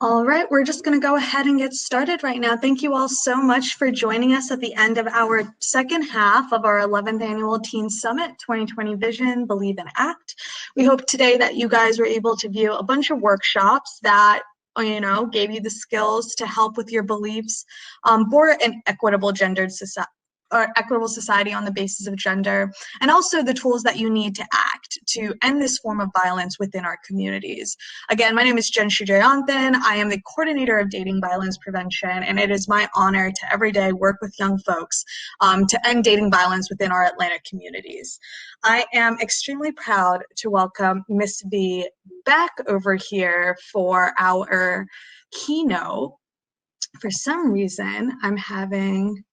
All right, we're just going to go ahead and get started right now. Thank you all so much for joining us at the end of our second half of our 11th Annual Teen Summit 2020 Vision, Believe and Act. We hope today that you guys were able to view a bunch of workshops that gave you the skills to help with your beliefs for an equitable society on the basis of gender, and also the tools that you need to act to end this form of violence within our communities. Again, my name is Jen Shujayanthan. I am the coordinator of dating violence prevention, and it is my honor to every day work with young folks to end dating violence within our Atlanta communities. I am extremely proud to welcome Miss V back over here for our keynote. For some reason, I'm having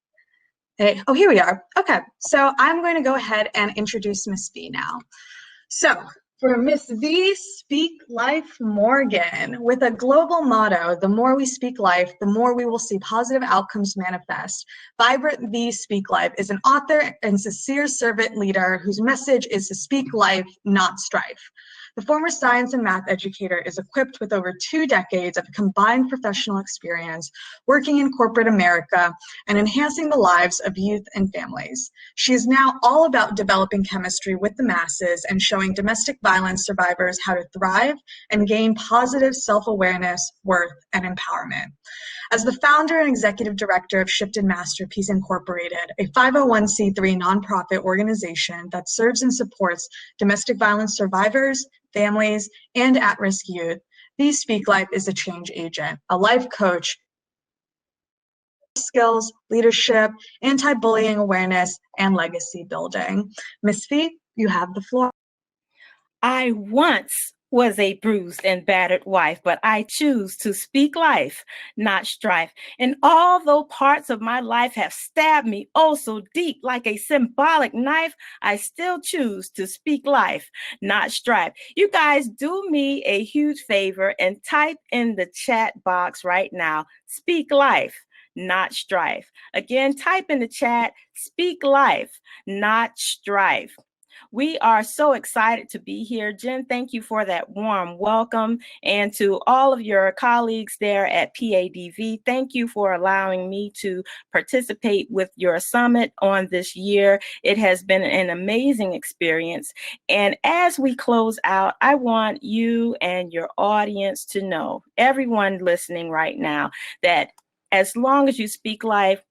here we are. Okay, so I'm going to go ahead and introduce Miss V now. So for Miss V, Speak Life Morgan, with a global motto, the more we speak life, the more we will see positive outcomes manifest. Vibrant V Speak Life is an author and sincere servant leader whose message is to speak life, not strife. The former science and math educator is equipped with over 2 decades of combined professional experience working in corporate America and enhancing the lives of youth and families. She is now all about developing chemistry with the masses and showing domestic violence survivors how to thrive and gain positive self-awareness, worth, and empowerment. As the founder and executive director of Shifted Masterpiece Incorporated, a 501c3 nonprofit organization that serves and supports domestic violence survivors, families, and at-risk youth, V Speak Life is a change agent, a life coach, skills, leadership, anti-bullying awareness, and legacy building. Miss V, you have the floor. I once was a bruised and battered wife, but I choose to speak life, not strife. And although parts of my life have stabbed me oh so deep like a symbolic knife, I still choose to speak life, not strife. You guys do me a huge favor and type in the chat box right now, speak life, not strife. Again, type in the chat, speak life, not strife. We are so excited to be here. Jen, thank you for that warm welcome. And to all of your colleagues there at PADV, thank you for allowing me to participate with your summit on this year. It has been an amazing experience. And as we close out, I want you and your audience to know, everyone listening right now, that as long as you speak life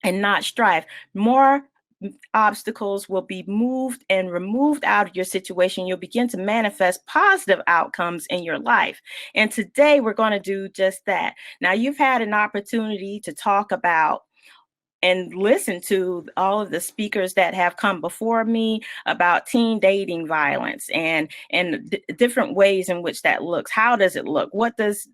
and not strife, more obstacles will be moved and removed out of your situation. You'll begin to manifest positive outcomes in your life. And today we're going to do just that. Now, you've had an opportunity to talk about and listen to all of the speakers that have come before me about teen dating violence and different ways in which that looks. How does it look? What does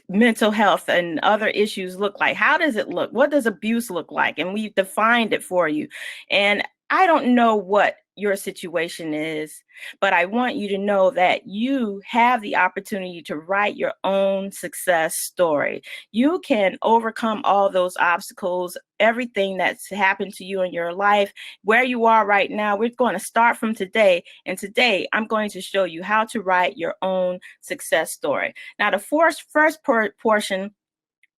mental health and other issues look like? How does it look? What does abuse look like? And we've defined it for you. And I don't know what your situation is, but I want you to know that you have the opportunity to write your own success story. You can overcome all those obstacles, everything that's happened to you in your life, where you are right now. We're going to start from today. And today I'm going to show you how to write your own success story. Now, the first portion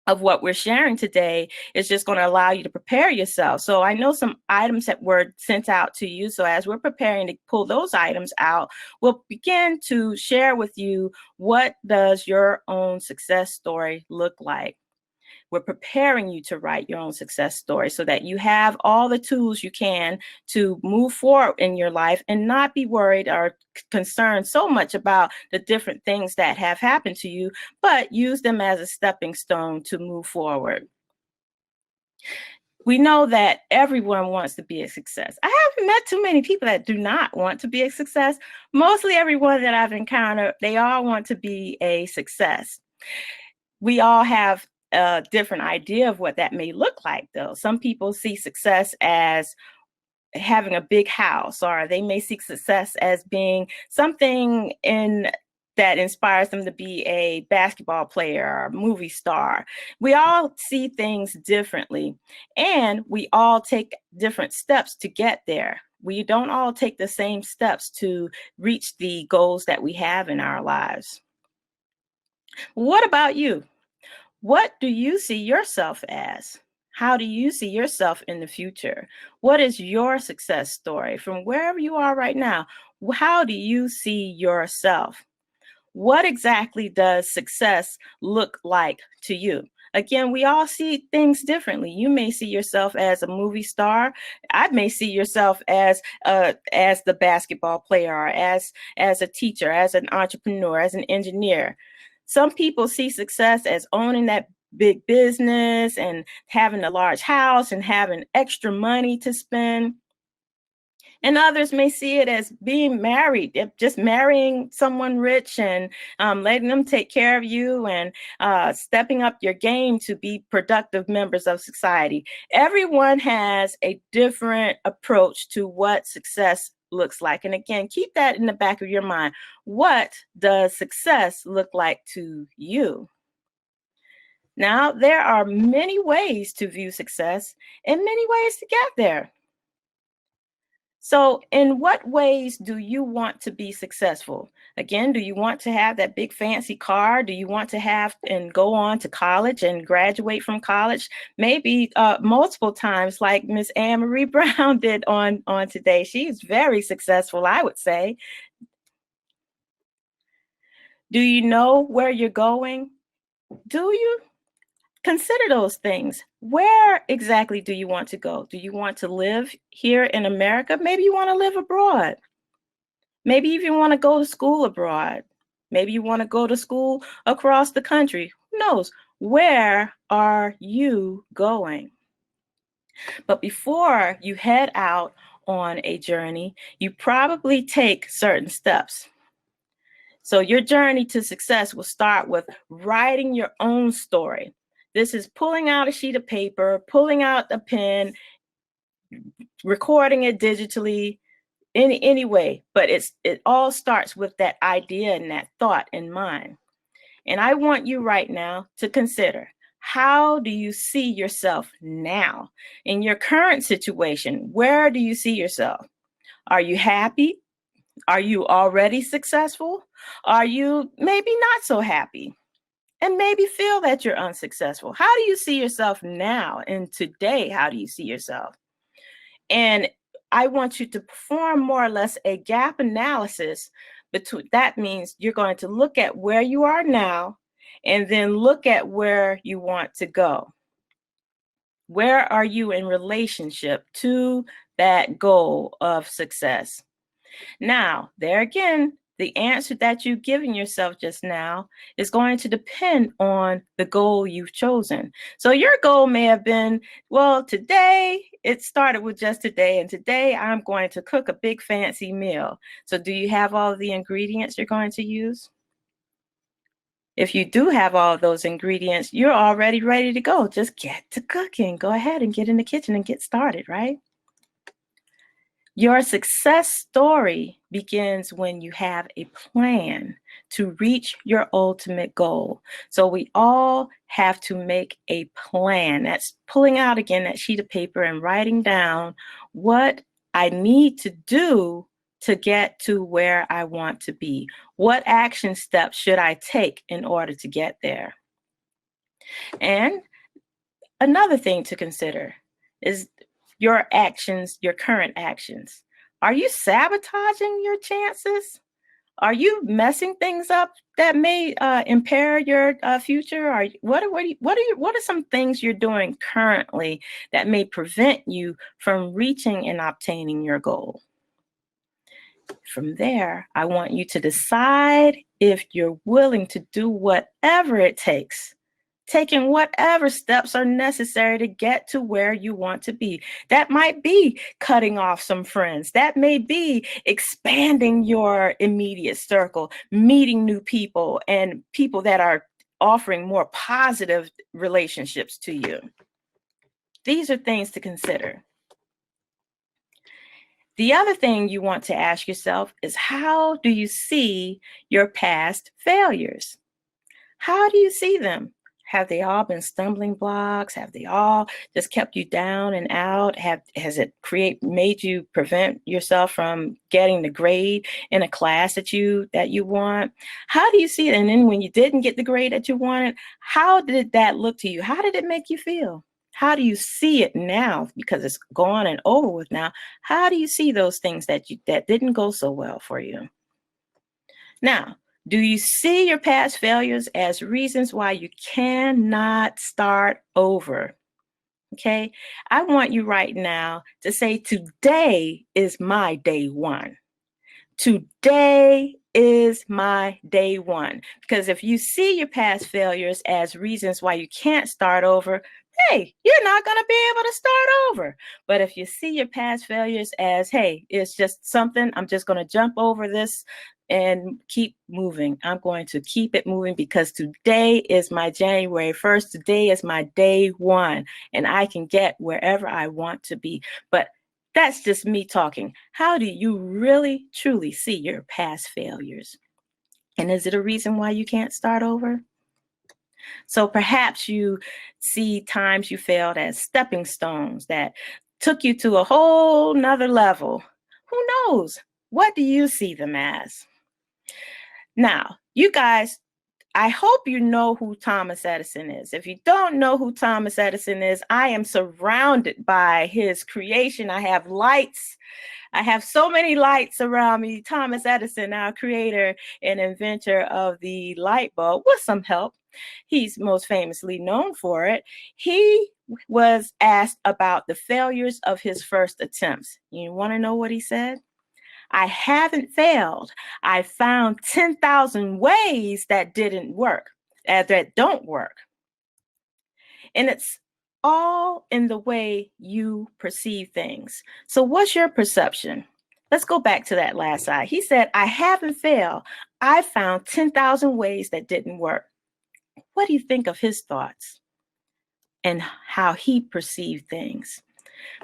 of what we're sharing today is just going to allow you to prepare yourself. So I know some items that were sent out to you. So as we're preparing to pull those items out, we'll begin to share with you, what does your own success story look like? We're preparing you to write your own success story so that you have all the tools you can to move forward in your life and not be worried or concerned so much about the different things that have happened to you, but use them as a stepping stone to move forward. We know that everyone wants to be a success. I haven't met too many people that do not want to be a success. Mostly everyone that I've encountered, they all want to be a success. We all have a different idea of what that may look like, though. Some people see success as having a big house, or they may see success as being something that inspires them to be a basketball player or a movie star. We all see things differently, and we all take different steps to get there. We don't all take the same steps to reach the goals that we have in our lives. What about you? What do you see yourself as? How do you see yourself in the future? What is your success story from wherever you are right now? How do you see yourself? What exactly does success look like to you? Again, we all see things differently. You may see yourself as a movie star. I may see yourself as the basketball player, or as a teacher, as an entrepreneur, as an engineer. Some people see success as owning that big business and having a large house and having extra money to spend. And others may see it as being married, just marrying someone rich and letting them take care of you and stepping up your game to be productive members of society. Everyone has a different approach to what success looks like. And again, keep that in the back of your mind. What does success look like to you? Now, there are many ways to view success and many ways to get there. So, in what ways do you want to be successful? Again, do you want to have that big fancy car? Do you want to have and go on to college and graduate from college? Maybe multiple times, like Miss Anne Marie Brown did on today. She's very successful, I would say. Do you know where you're going? Do you? Consider those things. Where exactly do you want to go? Do you want to live here in America? Maybe you want to live abroad. Maybe if you want to go to school abroad. Maybe you want to go to school across the country. Who knows? Where are you going? But before you head out on a journey, you probably take certain steps. So your journey to success will start with writing your own story. This is pulling out a sheet of paper, pulling out a pen, recording it digitally, any way, but it all starts with that idea and that thought in mind. And I want you right now to consider, how do you see yourself now in your current situation? Where do you see yourself? Are you happy? Are you already successful? Are you maybe not so happy and maybe feel that you're unsuccessful? How do you see yourself now and today? How do you see yourself? And I want you to perform more or less a gap analysis between. That means you're going to look at where you are now and then look at where you want to go. Where are you in relationship to that goal of success? Now, there again, the answer that you've given yourself just now is going to depend on the goal you've chosen. So your goal may have been, well, today, it started with just today, and today I'm going to cook a big fancy meal. So do you have all of the ingredients you're going to use? If you do have all of those ingredients, you're already ready to go. Just get to cooking. Go ahead and get in the kitchen and get started, right? Your success story begins when you have a plan to reach your ultimate goal. So we all have to make a plan. That's pulling out again that sheet of paper and writing down what I need to do to get to where I want to be. What action steps should I take in order to get there? And another thing to consider is your actions, your current actions. Are you sabotaging your chances? Are you messing things up that may impair your future? Or what are some things you're doing currently that may prevent you from reaching and obtaining your goal? From there, I want you to decide if you're willing to do whatever it takes, taking whatever steps are necessary to get to where you want to be. That might be cutting off some friends. That may be expanding your immediate circle, meeting new people and people that are offering more positive relationships to you. These are things to consider. The other thing you want to ask yourself is, how do you see your past failures? How do you see them? Have they all been stumbling blocks? Have they all just kept you down and out? Has it made you prevent yourself from getting the grade in a class that you want? How do you see it? And then when you didn't get the grade that you wanted, how did that look to you? How did it make you feel? How do you see it now? Because it's gone and over with now. How do you see those things that didn't go so well for you? Now, do you see your past failures as reasons why you cannot start over? Okay, I want you right now to say, today is my day one. Today is my day one. Because if you see your past failures as reasons why you can't start over, hey, you're not going to be able to start over. But if you see your past failures as, hey, it's just something, I'm just going to jump over this and keep moving. I'm going to keep it moving because today is my January 1st. Today is my day one, and I can get wherever I want to be. But that's just me talking. How do you really, truly see your past failures? And is it a reason why you can't start over? So perhaps you see times you failed as stepping stones that took you to a whole nother level. Who knows? What do you see them as? Now, you guys, I hope you know who Thomas Edison is. If you don't know who Thomas Edison is, I am surrounded by his creation. I have lights. I have so many lights around me. Thomas Edison, our creator and inventor of the light bulb, with some help. He's most famously known for it. He was asked about the failures of his first attempts. You want to know what he said? I haven't failed. I found 10,000 ways that didn't work, that don't work. And it's all in the way you perceive things. So what's your perception? Let's go back to that last slide. He said, I haven't failed. I found 10,000 ways that didn't work. What do you think of his thoughts and how he perceived things?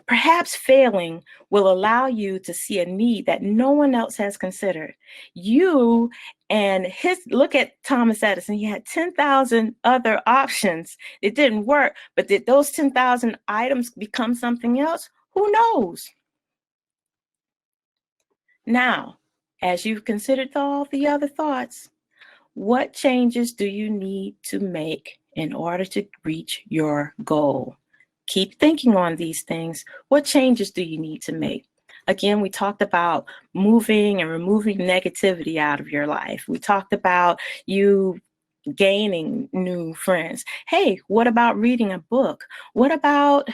Perhaps failing will allow you to see a need that no one else has considered. Look at Thomas Edison. He had 10,000 other options. It didn't work, but did those 10,000 items become something else? Who knows? Now, as you've considered all the other thoughts, what changes do you need to make in order to reach your goal? Keep thinking on these things. What changes do you need to make? Again, we talked about moving and removing negativity out of your life. We talked about you gaining new friends. Hey, what about reading a book? What about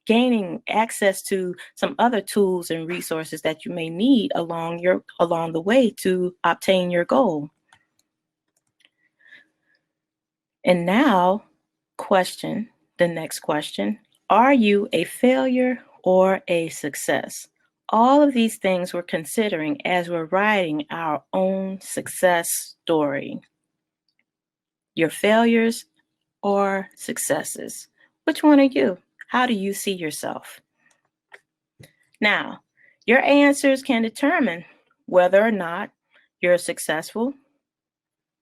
gaining access to some other tools and resources that you may need along the way to obtain your goal? And now, the next question, are you a failure or a success? All of these things we're considering as we're writing our own success story. Your failures or successes? Which one are you? How do you see yourself? Now, your answers can determine whether or not you're successful,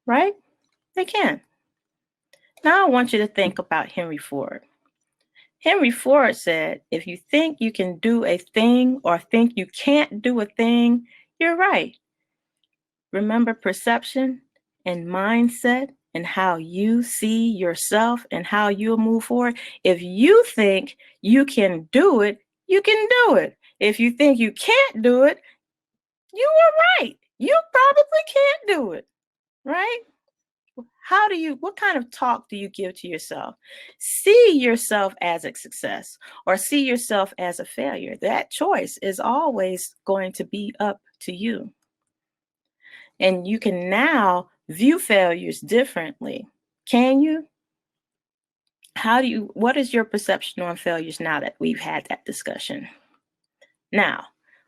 right? They can. Now I want you to think about Henry Ford. Henry Ford said, if you think you can do a thing or think you can't do a thing, you're right. Remember perception and mindset and how you see yourself and how you'll move forward. If you think you can do it, you can do it. If you think you can't do it, you are right. You probably can't do it, right? What kind of talk do you give to yourself? See yourself as a success or see yourself as a failure. That choice is always going to be up to you. And you can now view failures differently. Can you? What is your perception on failures now that we've had that discussion? Now,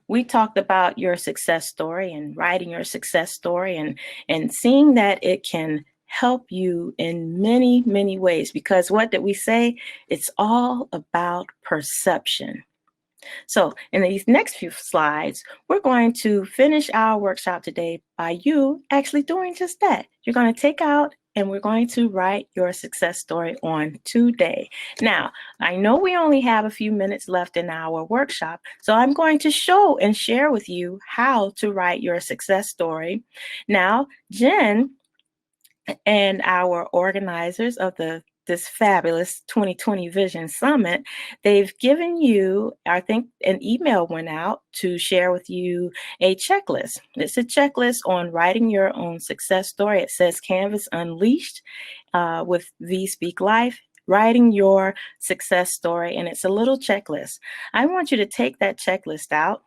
we talked about your success story and writing your success story and seeing that it can help you in many, many ways, because what did we say? It's all about perception. So in these next few slides, we're going to finish our workshop today by you actually doing just that. You're going to take out and we're going to write your success story on today. Now, I know we only have a few minutes left in our workshop, so I'm going to show and share with you how to write your success story. Now, Jen and our organizers of this fabulous 2020 Vision Summit, they've given you, I think an email went out to share with you a checklist. It's a checklist on writing your own success story. It says Canvas Unleashed with V Speak Life, writing your success story, and it's a little checklist. I want you to take that checklist out,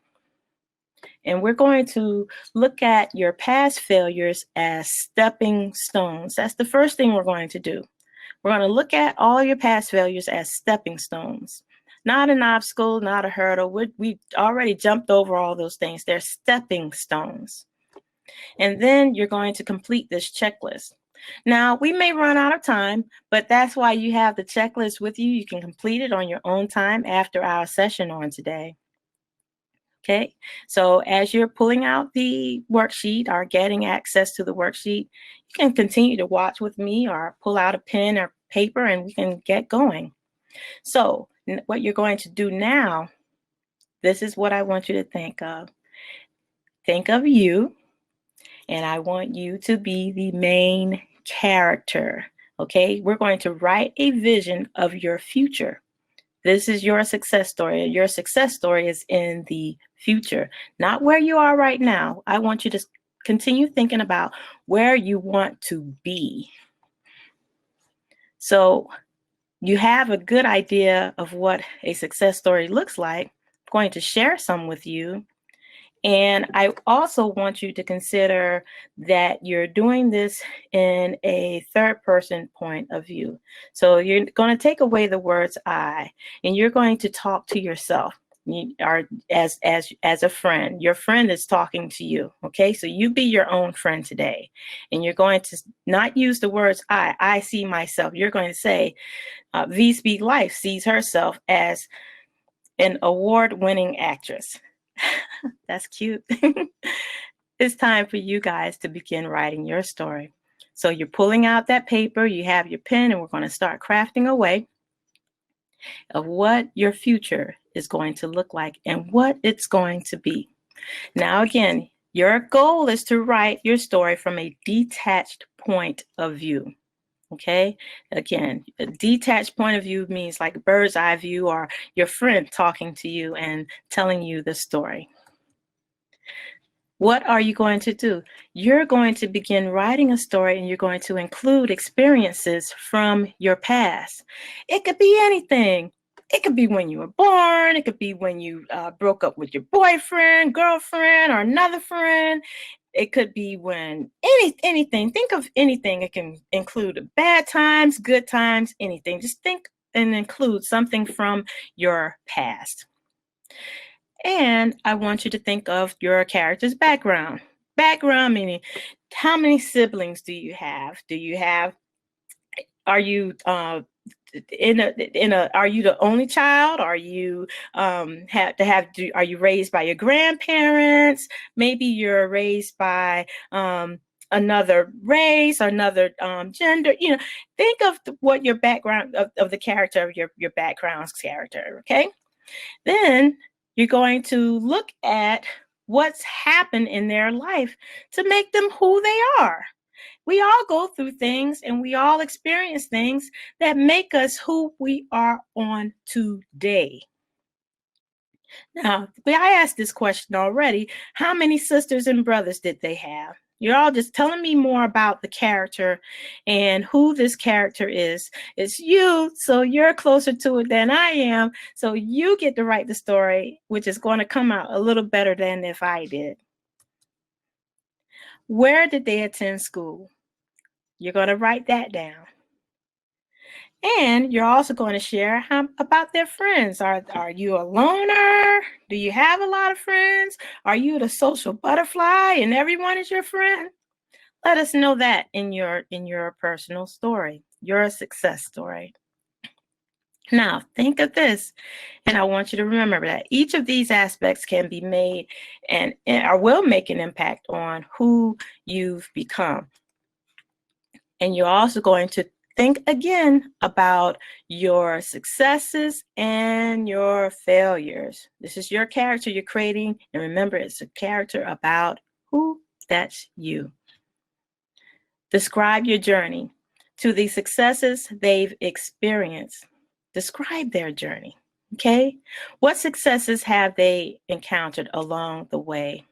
and we're going to look at your past failures as stepping stones. That's the first thing we're going to do. We're going to look at all your past failures as stepping stones, not an obstacle, not a hurdle. We already jumped over all those things. They're stepping stones. And then you're going to complete this checklist. Now, we may run out of time, but that's why you have the checklist with you. You can complete it on your own time after our session on today. Okay, so as you're pulling out the worksheet or getting access to the worksheet, you can continue to watch with me or pull out a pen or paper and we can get going. So what you're going to do now, this is what I want you to think of. Think of you, and I want you to be the main character. Okay, we're going to write a vision of your future. This is your success story. Your success story is in the future, not where you are right now. I want you to continue thinking about where you want to be. So you have a good idea of what a success story looks like. I'm going to share some with you. And I also want you to consider that you're doing this in a third person point of view. So you're going to take away the words I, and you're going to talk to yourself. You are as a friend. Your friend is talking to you. Okay, so you be your own friend today, and you're going to not use the words I see myself. You're going to say V Speak Life sees herself as an award-winning actress. That's cute. It's time for you guys to begin writing your story. So you're pulling out that paper, you have your pen, and we're going to start crafting away of what your future is going to look like and what it's going to be. Now, again, your goal is to write your story from a detached point of view. Okay, again, a detached point of view means like a bird's eye view or your friend talking to you and telling you the story. What are you going to do? You're going to begin writing a story, and you're going to include experiences from your past. It could be anything. It could be when you were born. It could be when you broke up with your boyfriend, girlfriend, or another friend. It could be when anything. Think of anything. It can include bad times, good times, anything. Just think and include something from your past. And I want you to think of your character's background. Background meaning, how many siblings do you have? Are you are you the only child? Are you are you raised by your grandparents? Maybe you're raised by another race, another gender. Think of what your background of the character of your background's character. Okay, then you're going to look at what's happened in their life to make them who they are. We all go through things and we all experience things that make us who we are on today. Now, I asked this question already. How many sisters and brothers did they have? You're all just telling me more about the character and who this character is. It's you, so you're closer to it than I am. So you get to write the story, which is going to come out a little better than if I did. Where did they attend school? You're going to write that down. And you're also going to share about their friends. Are you a loner? Do you have a lot of friends? Are you the social butterfly and everyone is your friend? Let us know that in your personal story, your success story. Now, think of this, and I want you to remember that each of these aspects can be made or will make an impact on who you've become. And you're also going to think again about your successes and your failures. This is your character you're creating. And remember, it's a character about who? That's you. Describe your journey to the successes they've experienced. Describe their journey. Okay? What successes have they encountered along the way?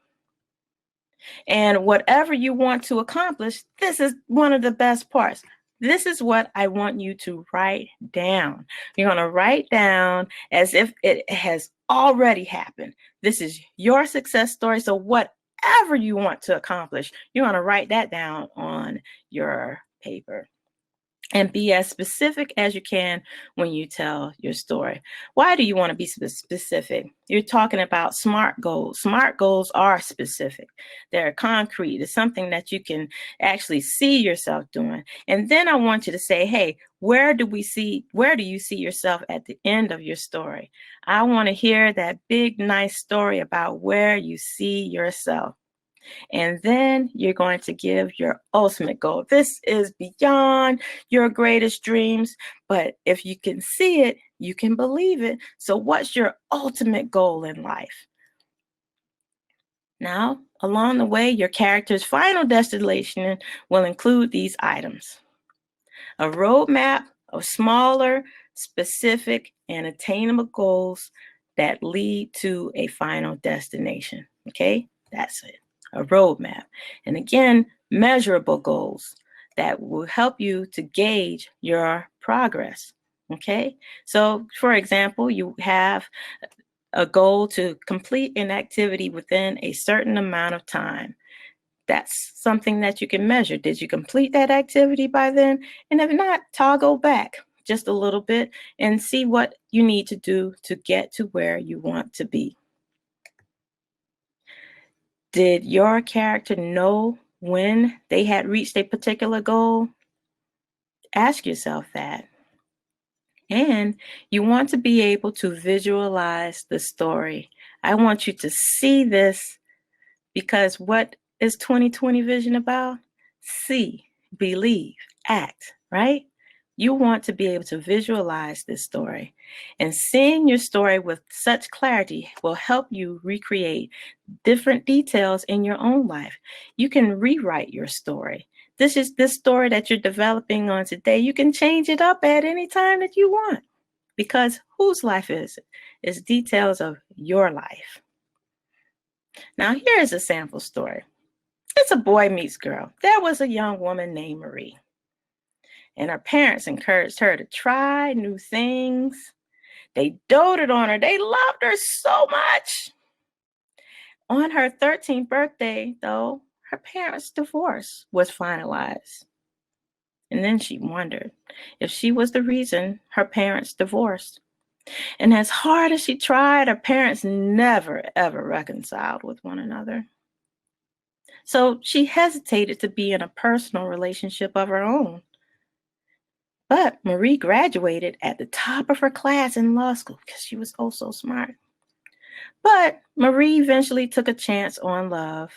And whatever you want to accomplish, this is one of the best parts. This is what I want you to write down. You're going to write down as if it has already happened. This is your success story. So whatever you want to accomplish, you're going to write that down on your paper. And be as specific as you can when you tell your story. Why do you want to be specific? You're talking about SMART goals. SMART goals are specific. They're concrete. It's something that you can actually see yourself doing. And then I want you to say, hey, where do you see yourself at the end of your story? I want to hear that big, nice story about where you see yourself. And then you're going to give your ultimate goal. This is beyond your greatest dreams, but if you can see it, you can believe it. So what's your ultimate goal in life? Now, along the way, your character's final destination will include these items: a roadmap of smaller, specific, and attainable goals that lead to a final destination. Okay, that's it. A roadmap. And again, measurable goals that will help you to gauge your progress. Okay, so for example, you have a goal to complete an activity within a certain amount of time. That's something that you can measure. Did you complete that activity by then? And if not, toggle back just a little bit and see what you need to do to get to where you want to be. Did your character know when they had reached a particular goal? Ask yourself that. And you want to be able to visualize the story. I want you to see this, because what is 2020 vision about? See, believe, act, right? You want to be able to visualize this story. And seeing your story with such clarity will help you recreate different details in your own life. You can rewrite your story. This story that you're developing on today. You can change it up at any time that you want, because whose life is it? It's details of your life. Now, here's a sample story. It's a boy meets girl. There was a young woman named Marie, and her parents encouraged her to try new things. They doted on her. They loved her so much. On her 13th birthday, though, her parents' divorce was finalized. And then she wondered if she was the reason her parents divorced. And as hard as she tried, her parents never, ever reconciled with one another. So she hesitated to be in a personal relationship of her own. But Marie graduated at the top of her class in law school because she was oh so smart. But Marie eventually took a chance on love.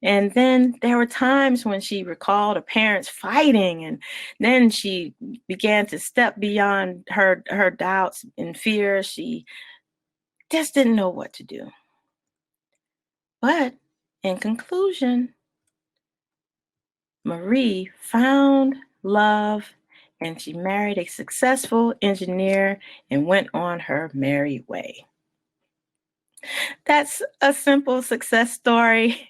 And then there were times when she recalled her parents fighting, and then she began to step beyond her doubts and fears. She just didn't know what to do. But in conclusion, Marie found love, and she married a successful engineer and went on her merry way. That's a simple success story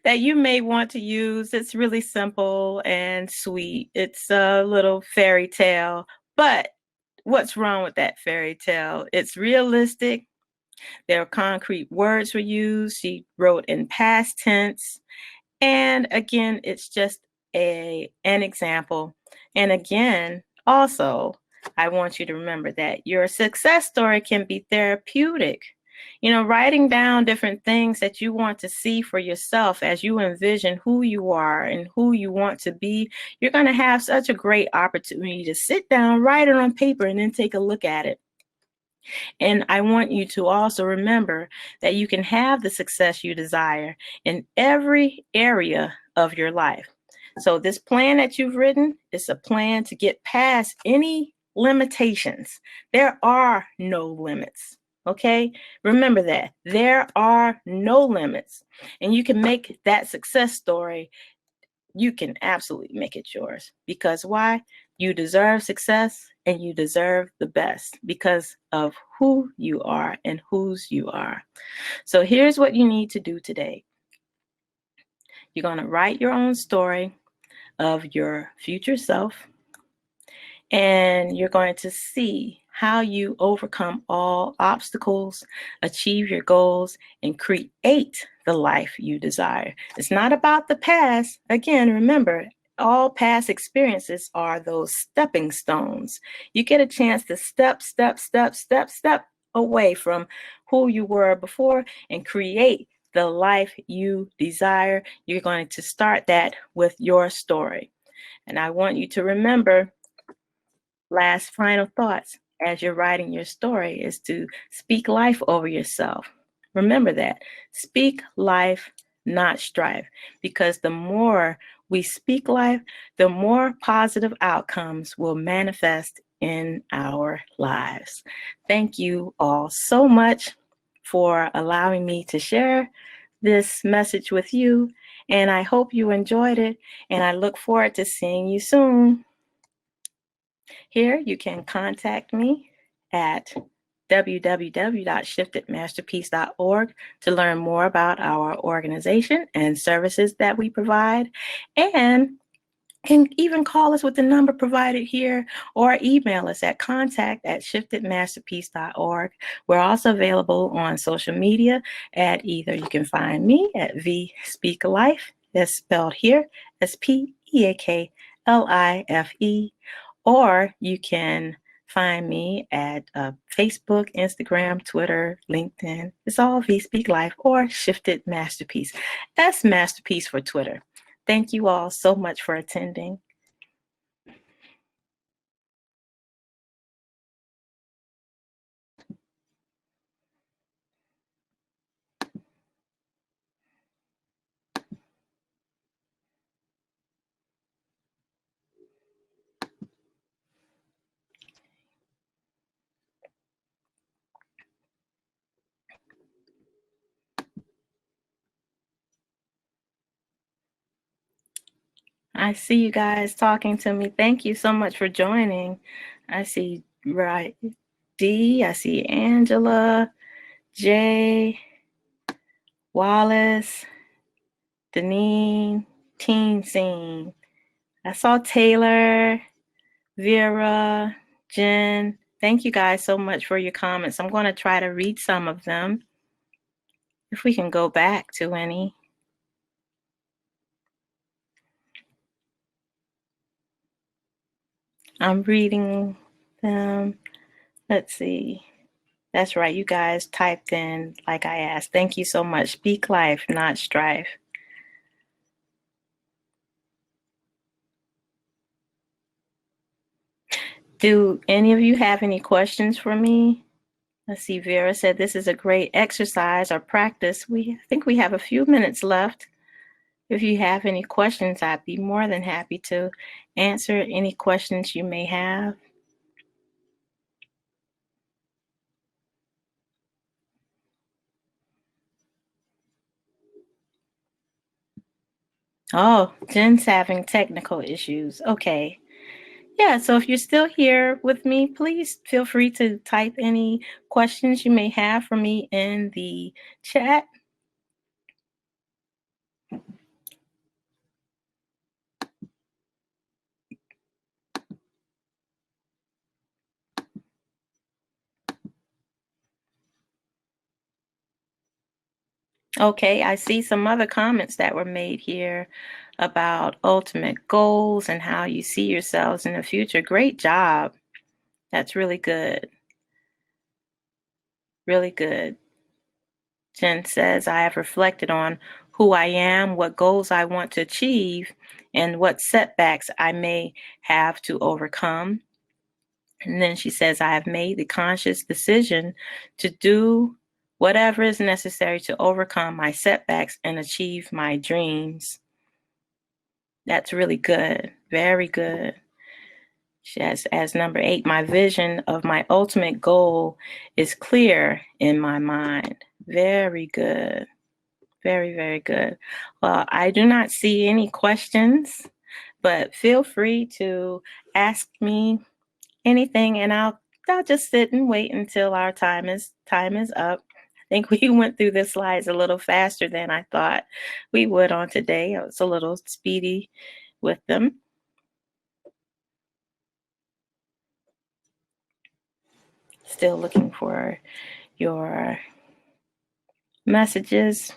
that you may want to use. It's really simple and sweet. It's a little fairy tale, but what's wrong with that fairy tale? It's realistic. There are concrete words were used. She wrote in past tense. And again, it's just an example. And again, also, I want you to remember that your success story can be therapeutic. You know, writing down different things that you want to see for yourself as you envision who you are and who you want to be, you're going to have such a great opportunity to sit down, write it on paper, and then take a look at it. And I want you to also remember that you can have the success you desire in every area of your life. So this plan that you've written is a plan to get past any limitations. There are no limits. Okay, remember that there are no limits, and you can make that success story. You can absolutely make it yours, because why? You deserve success and you deserve the best because of who you are and whose you are. So here's what you need to do today. You're going to write your own story of your future self, and you're going to see how you overcome all obstacles, achieve your goals, and create the life you desire. It's not about the past. Again, remember, all past experiences are those stepping stones. You get a chance to step away from who you were before and create the life you desire. You're going to start that with your story. And I want you to remember, last final thoughts as you're writing your story is to speak life over yourself. Remember that. Speak life, not strife, because the more we speak life, the more positive outcomes will manifest in our lives. Thank you all so much for allowing me to share this message with you, and I hope you enjoyed it, and I look forward to seeing you soon. Here you can contact me at www.shiftedmasterpiece.org to learn more about our organization and services that we provide, and can even call us with the number provided here or email us at contact@shiftedmasterpiece.org. We're also available on social media at either you can find me at Speaklife, that's spelled here as Speaklife, or you can find me at Facebook, Instagram, Twitter, LinkedIn. It's all Speak Life or Shifted Masterpiece. That's Masterpiece for Twitter. Thank you all so much for attending. I see you guys talking to me. Thank you so much for joining. I see D, I see Angela, Jay, Wallace, Deneen, Teen Scene. I saw Taylor, Vera, Jen. Thank you guys so much for your comments. I'm going to try to read some of them, if we can go back to any. I'm reading them. Let's see. That's right. You guys typed in like I asked. Thank you so much. Speak life, not strife. Do any of you have any questions for me? Let's see. Vera said this is a great exercise or practice. I think we have a few minutes left. If you have any questions, I'd be more than happy to answer any questions you may have. Oh, Jen's having technical issues. Okay. Yeah, so if you're still here with me, please feel free to type any questions you may have for me in the chat. Okay, I see some other comments that were made here about ultimate goals and how you see yourselves in the future. Great job. That's really good. Really good. Jen says, I have reflected on who I am, what goals I want to achieve, and what setbacks I may have to overcome. And then she says, I have made the conscious decision to do whatever is necessary to overcome my setbacks and achieve my dreams. That's really good. Very good. As number 8, my vision of my ultimate goal is clear in my mind. Very good. Very, very good. Well, I do not see any questions, but feel free to ask me anything, and I'll just sit and wait until our time is up. I think we went through the slides a little faster than I thought we would on today. I was a little speedy with them. Still looking for your messages.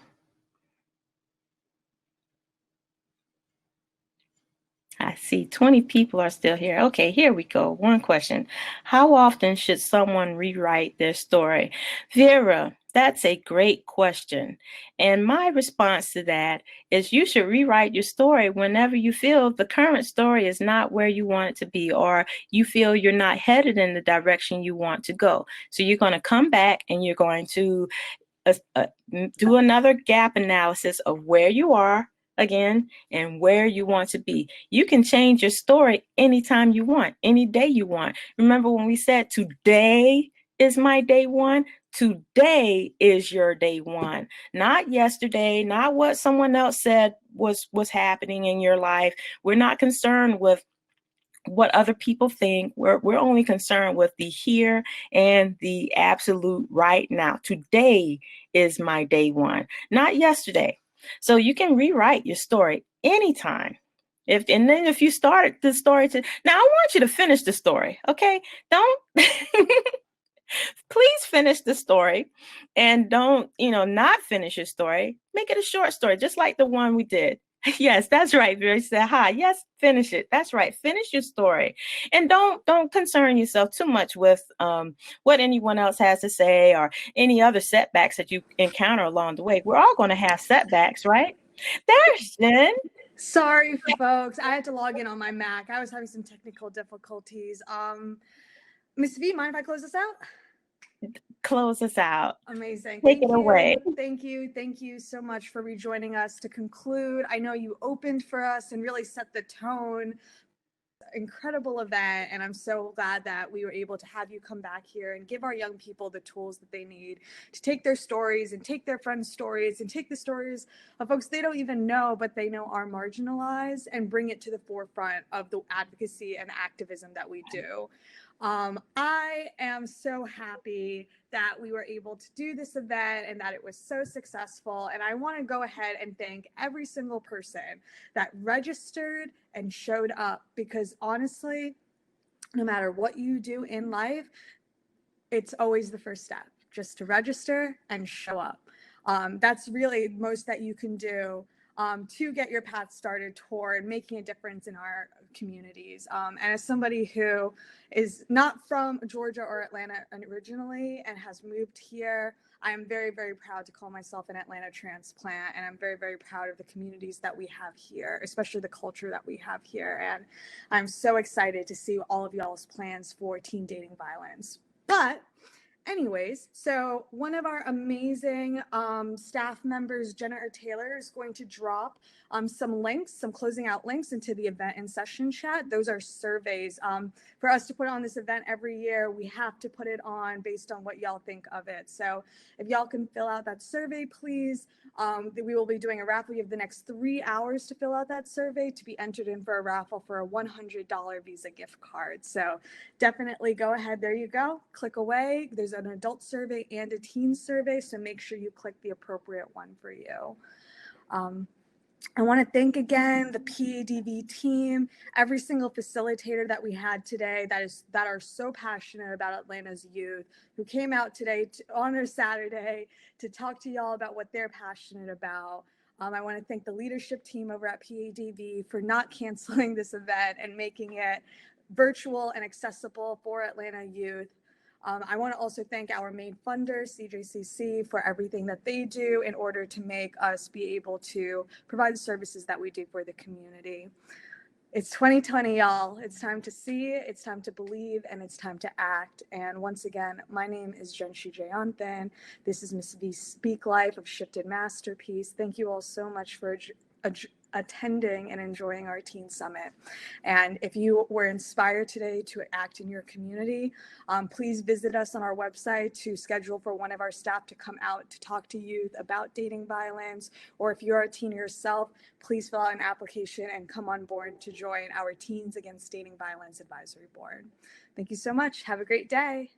I see 20 people are still here. Okay, here we go. One question. How often should someone rewrite their story? Vera, that's a great question. And my response to that is you should rewrite your story whenever you feel the current story is not where you want it to be, or you feel you're not headed in the direction you want to go. So you're going to come back and you're going to do another gap analysis of where you are again and where you want to be. You can change your story anytime you want, any day you want. Remember when we said today is my day one? Today is your day one, not yesterday, not what someone else said was happening in your life. We're not concerned with what other people think. We're only concerned with the here and the absolute right now. Today is my day one, not yesterday. So you can rewrite your story anytime. If you start the story now, I want you to finish the story, okay? Don't please finish the story, and don't, not finish your story. Make it a short story, just like the one we did. Yes, that's right. Very said, hi. Yes, finish it. That's right. Finish your story, and don't concern yourself too much with what anyone else has to say or any other setbacks that you encounter along the way. We're all going to have setbacks, right? There's Jen. Sorry, folks. I had to log in on my Mac. I was having some technical difficulties. Ms. V, mind if I close this out? Close us out. Amazing. Take it away. Thank you so much for rejoining us to conclude. I know you opened for us and really set the tone. Incredible event, and I'm so glad that we were able to have you come back here and give our young people the tools that they need to take their stories and take their friends' stories and take the stories of folks they don't even know but they know are marginalized and bring it to the forefront of the advocacy and activism that we do. I am so happy that we were able to do this event and that it was so successful. And I want to go ahead and thank every single person that registered and showed up, because honestly, no matter what you do in life, it's always the first step, just to register and show up. That's really most that you can do to get your path started toward making a difference in our communities. And as somebody who is not from Georgia or Atlanta originally and has moved here, I am very, very proud to call myself an Atlanta transplant. And I'm very, very proud of the communities that we have here, especially the culture that we have here. And I'm so excited to see all of y'all's plans for teen dating violence. But anyways, so one of our amazing staff members, Jenna Taylor, is going to drop some links, some closing out links into the event and session chat. Those are surveys. For us to put on this event every year, we have to put it on based on what y'all think of it. So if y'all can fill out that survey, please. We will be doing a raffle. You have the next 3 hours to fill out that survey to be entered in for a raffle for a $100 Visa gift card. So definitely go ahead. There you go. Click away. There's an adult survey and a teen survey, so make sure you click the appropriate one for you. I want to thank again the PADV team, every single facilitator that we had today that are so passionate about Atlanta's youth, who came out today on a Saturday to talk to y'all about what they're passionate about. I want to thank the leadership team over at PADV for not canceling this event and making it virtual and accessible for Atlanta youth. I want to also thank our main funder, CJCC, for everything that they do in order to make us be able to provide the services that we do for the community. It's 2020, y'all. It's time to see, it's time to believe, and it's time to act. And once again, my name is Jenshi Jayanthan. This is Miss V Speak Life of Shifted Masterpiece. Thank you all so much for attending and enjoying our Teen Summit. And if you were inspired today to act in your community, please visit us on our website to schedule for one of our staff to come out to talk to youth about dating violence. Or if you're a teen yourself, please fill out an application and come on board to join our Teens Against Dating Violence Advisory Board. Thank you so much. Have a great day.